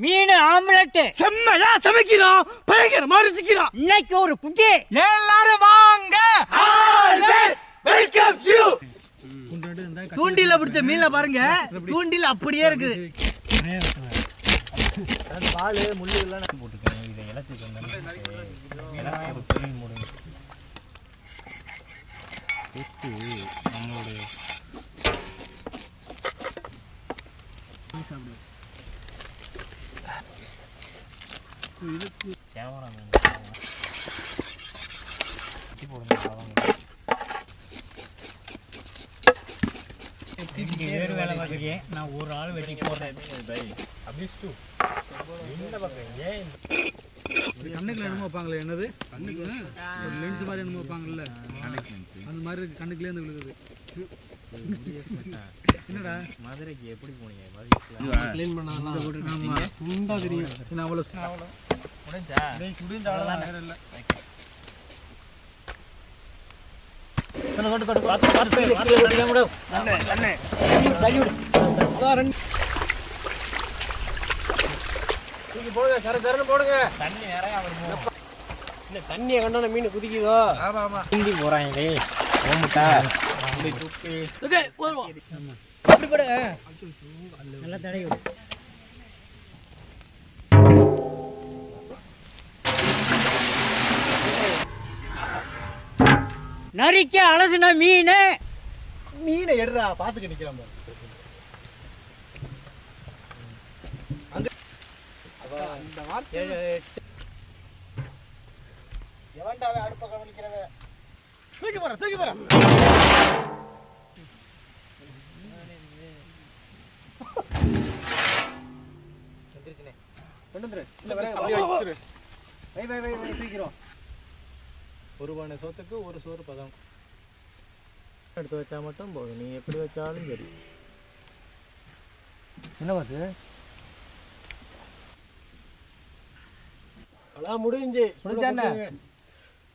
மீன் omelette செம்மையா சமைக்கிறோம், பயங்கரமா ருசிக்கிறோம். இன்னைக்கு ஒரு புட்டி, எல்லாரும் வாங்க. தூண்டில பிடிச்ச மீன்ல பாருங்க, தூண்டில் அப்படியே இருக்குது. பால் முள்ளு எல்லாம் போட்டுருக்கேன். இதை இலச்சிட்டு நம்மளுடைய கேமரா வேறு வேலை பார்க்குறேன். நான் ஒரு ஆள் வெட்டி போடுறேன். கண்ணுக்குள்ள என்னமோ வைப்பாங்களே, என்னது கண்ணுக்கு ஒரு லென்ஸ் மாதிரி என்னமோ வைப்பாங்கல்ல, அந்த மாதிரி கண்ணுக்குலேருந்து விழுகுது. என்னடா மதுரைக்கு எப்படி போனீங்க? க்ளீன் பண்ணாதான் துண்டா தெரியும். நான் அவ்வளோ முடிஞ்சா முடிஞ்ச அவ்வளோதான் இல்லை. போடுங்க தண்ணி நிறைய இல்லை, தண்ணியை கண்டோட மீன் குதிக்குதோ. ஆமா ஆமா ஹிந்தி போறாங்க. நல்லா தடை நரிக்க அலசுன மீன். மீனை எடுறா, பாத்துக்க நிக்கிறான். அந்த வார்த்தை எவன்டாவே அடுப்ப கவனிக்கிறவ தூக்கி போற தூக்கி போற. எந்திரிச்சனே கொண்டு இல்ல வர அப்படியே வச்சிரு. வை தூக்கிரோம். ஒரு பானை சோத்துக்கு ஒரு சோறு பதம் எடுத்து வச்சா மட்டும் போதும். நீ எப்படி வச்சாலும் சரி. என்ன பாத்து அதான் முடிஞ்சு முடிஞ்சானே.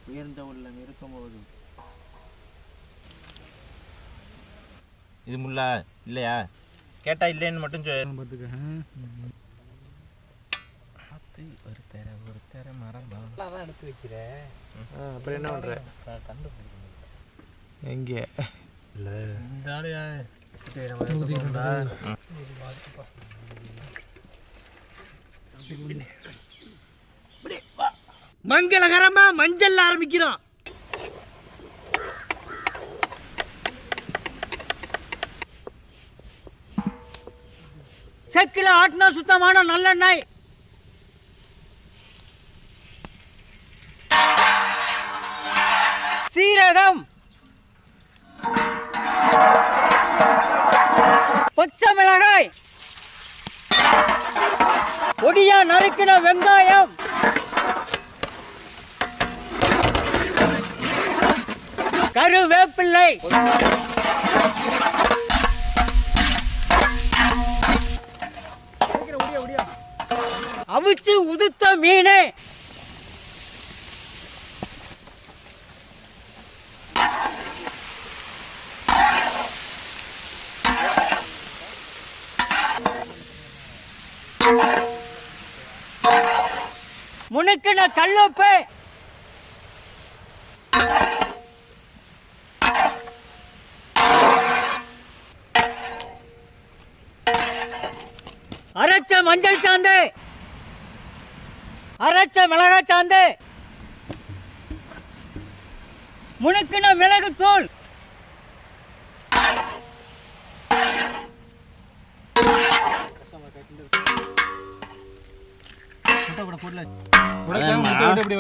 உயர்ந்த உள்ளம் இருக்கும்போது இது முல்லா இல்லையா கேட்டா இல்லைன்னு மட்டும் பார்த்துக்க. ஒரு தேர மரம் தான் எடுத்து வைக்கிறேன். அப்புறம் என்ன பண்ற? கண்டுபிடிக்க எங்கே இல்லை இந்த ஆளையா மங்களகரமா மஞ்சள் ஆரம்பிக்கிறோம். செக்கில ஆட்டினா சுத்தமான நல்லெண்ணெய். சீரகம், பச்சை மிளகாய், பொடியா நறுக்கின வெங்காயம், கருவேப்பிள்ளை, அவிச்சு உதுத்த மீன், முனுக்கின கல்லுப்பு, அரைச்ச மஞ்சள் சாந்து, அரைச்ச மிளகாய் சாந்து, முனுக்கின மிளகு தூள்,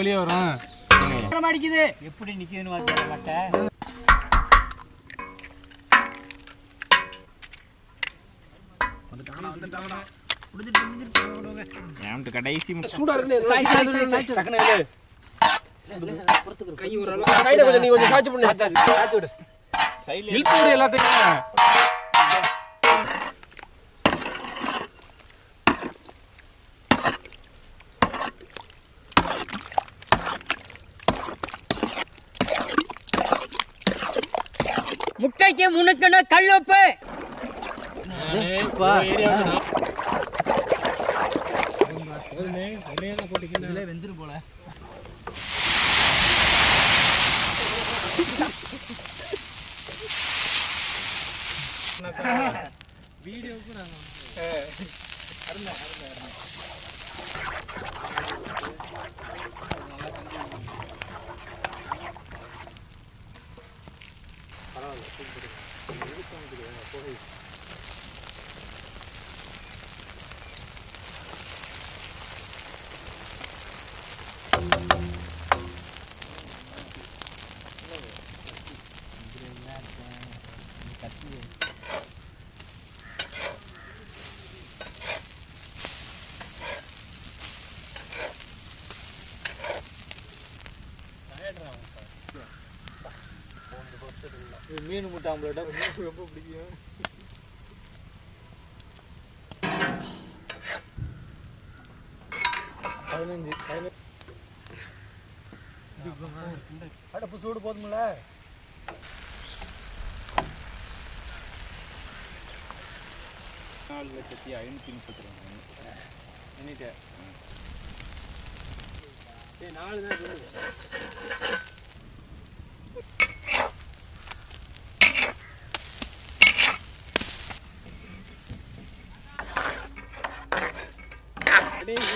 வெளியே வரும். அடிக்குது எப்படி நிக்குதுன்னு மாட்டேன். கடைசி சூடா இருக்கு. எல்லாத்தையும் முட்டைக்கு முனுக்கின கல்லுப்பு, அப்பா இதுல வெந்துரு போல. வீடியோவுக்கு நாங்க அருமை அருமை அருமை. மீன் முட்டை ஆம்பளை ரொம்ப பிடிக்கும். அடுப்பு சூடு போதுமில்ல? 4,532,000 எண்ணிட்டேன். 4 தான் இருக்குது. கடைசி